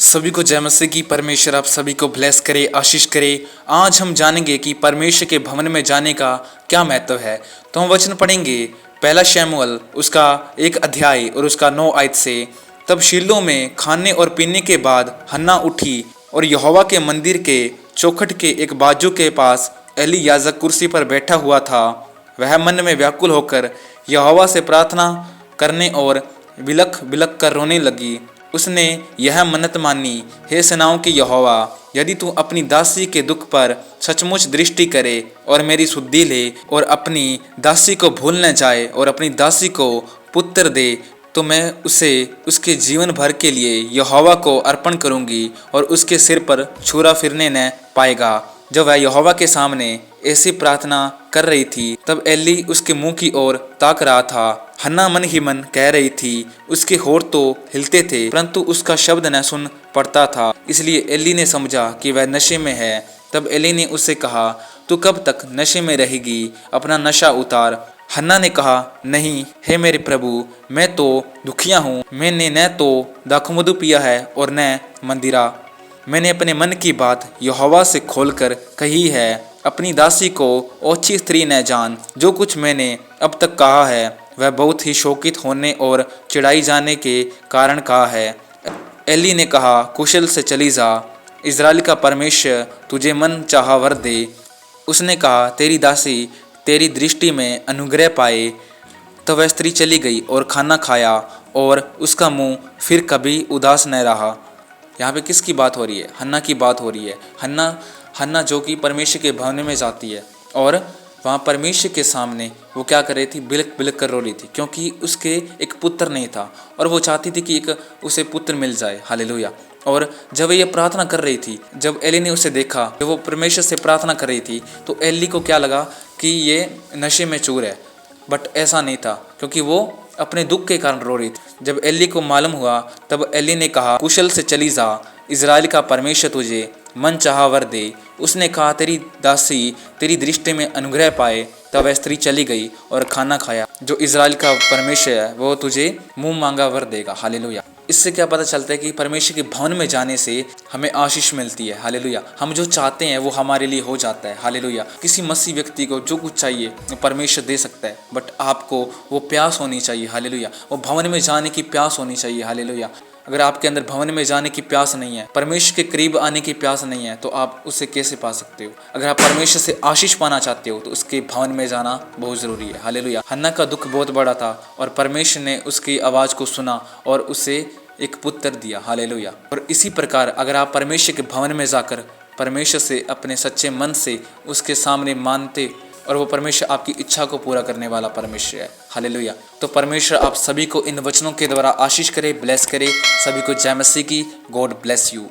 सभी को जय मसीह की। परमेश्वर आप सभी को ब्लेस करे, आशीष करे। आज हम जानेंगे कि परमेश्वर के भवन में जाने का क्या महत्व है। तो हम वचन पढ़ेंगे पहला शमूएल उसका 1 अध्याय और उसका 9 आयत से। तब शीलो में खाने और पीने के बाद हन्ना उठी और यहोवा के मंदिर के चौखट के एक बाजू के पास एली याजक कुर्सी पर बैठा हुआ था। वह मन में व्याकुल होकर यहोवा से प्रार्थना करने और बिलख बिलख कर रोने लगी। उसने यह मन्नत मानी, हे सेनाओं की यहोवा, यदि तू अपनी दासी के दुख पर सचमुच दृष्टि करे और मेरी सुधि ले और अपनी दासी को भूल न जाए और अपनी दासी को पुत्र दे, तो मैं उसे उसके जीवन भर के लिए यहोवा को अर्पण करूंगी और उसके सिर पर छुरा फिरने न पाएगा। जब वह यहोवा के सामने ऐसी प्रार्थना कर रही थी, तब एली उसके मुंह की ओर ताक रहा था। हन्ना मन ही मन कह रही थी, उसके होंठ तो हिलते थे परंतु उसका शब्द न सुन पड़ता था, इसलिए एली ने समझा कि वह नशे में है। तब एली ने उससे कहा, तू कब तक नशे में रहेगी? अपना नशा उतार। हन्ना ने कहा, नहीं हे मेरे प्रभु, मैं तो दुखिया हूँ। मैंने न तो दाखमधु पिया है और न मंदिरा। मैंने अपने मन की बात यहोवा से खोलकर कही है। अपनी दासी को ओछी स्त्री न जान। जो कुछ मैंने अब तक कहा है वह बहुत ही शोकित होने और चिढ़ाई जाने के कारण कहा है। एली ने कहा, कुशल से चली जा, इज़राइल का परमेश्वर तुझे मन चाहा वर दे। उसने कहा, तेरी दासी तेरी दृष्टि में अनुग्रह पाए। तो वह स्त्री चली गई और खाना खाया और उसका मुंह फिर कभी उदास न रहा। यहाँ पे किसकी बात हो रही है? हन्ना की बात हो रही है। हन्ना जो कि परमेश्वर के भवन में जाती है और वहाँ परमेश्वर के सामने वो क्या कर रही थी? बिलख बिलख कर रो रही थी, क्योंकि उसके एक पुत्र नहीं था और वो चाहती थी कि एक उसे पुत्र मिल जाए। हालेलुया। और जब ये प्रार्थना कर रही थी, जब एली ने उसे देखा, जब वो परमेश्वर से प्रार्थना कर रही थी, तो एली को क्या लगा कि ये नशे में चूर है, बट ऐसा नहीं था, क्योंकि वो अपने दुख के कारण रो रही थी। जब एली को मालूम हुआ, तब एली ने कहा, कुशल से चली जा, इज़राइल का परमेश्वर तुझे मन चाहा वर दे। उसने कहा, तेरी दासी तेरी दृष्टि में अनुग्रह पाए। तब वह स्त्री चली गई और खाना खाया। जो इज़राइल का परमेश्वर है वो तुझे मुंह मांगा वर देगा। हालेलुया। इससे क्या पता चलता है कि परमेश्वर के भवन में जाने से हमें आशीष मिलती है। हालेलुया। हम जो चाहते हैं वो हमारे लिए हो जाता है। हालेलुया। किसी मसीह व्यक्ति को जो कुछ चाहिए परमेश्वर दे सकता है, बट आपको वो प्यास होनी चाहिए। हालेलुया। वो भवन में जाने की प्यास होनी चाहिए। हालेलुया। अगर आपके अंदर भवन में जाने की प्यास नहीं है, परमेश्वर के करीब आने की प्यास नहीं है, तो आप उसे कैसे पा सकते हो? अगर आप परमेश्वर से आशीष पाना चाहते हो तो उसके भवन में जाना बहुत ज़रूरी है। हालेलुया। हन्ना का दुख बहुत बड़ा था और परमेश्वर ने उसकी आवाज़ को सुना और उसे एक पुत्र दिया। हालेलुया। और इसी प्रकार अगर आप परमेश्वर के भवन में जाकर परमेश्वर से अपने सच्चे मन से उसके सामने मानते, और वो परमेश्वर आपकी इच्छा को पूरा करने वाला परमेश्वर है। हालेलुया। तो परमेश्वर आप सभी को इन वचनों के द्वारा आशीष करे, ब्लेस करे। सभी को जय मसीह की। God bless you.